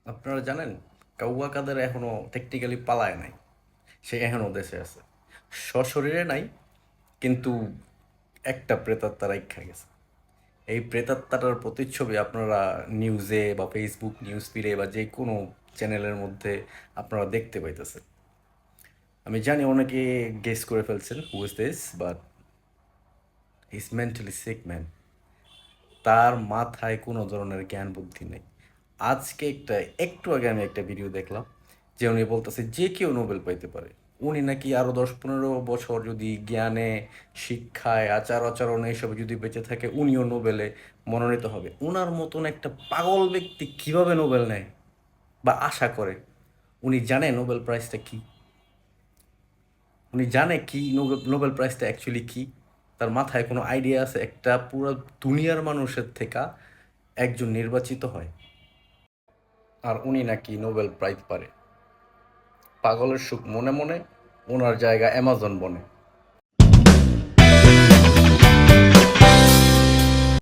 আপনারা জানেন, কাউয়া কাদের এখনো টেকনিক্যালি পালায় নাই। সে এখনো দেশে আছে, সশরীরে নাই, কিন্তু একটা প্রেতাত্মা রাইখা গেছে। এই প্রেতাত্মাটার প্রতিচ্ছবি আপনারা নিউজে বা ফেসবুক নিউজ ফিডে বা যে কোনো চ্যানেলের মধ্যে আপনারা দেখতে পাইতেছেন। আমি জানি অনেকে গেস করে ফেলছেন who is this, but is mentally sick man. তার মাথায় কোনো ধরনের জ্ঞান বুদ্ধি নেই। একটু আগে আমি একটা ভিডিও দেখলাম যে উনি বলতেছে যে কেউ নোবেল পাইতে পারে। উনি নাকি আরো 10-15 বছর যদি জ্ঞানে, শিক্ষায়, আচার আচরণে এসবে যদি বেঁচে থাকে উনিও নোবেলে মনোনীত হবে। উনার মতন একটা পাগল ব্যক্তি কিভাবে নোবেল নেয় বা আশা করে? উনি জানে নোবেল প্রাইজটা কি? উনি জানে কি নোবেল নোবেল প্রাইজটা অ্যাকচুয়ালি কি? তার মাথায় কোনো আইডিয়া আছে একটা পুরো দুনিয়ার মানুষের থেকে একজন নির্বাচিত হয় আর উনি নাকি নোবেল প্রাইজ পারে? পাগলের সুখ মনে মনে, ওনার জায়গা অ্যামাজন বনে।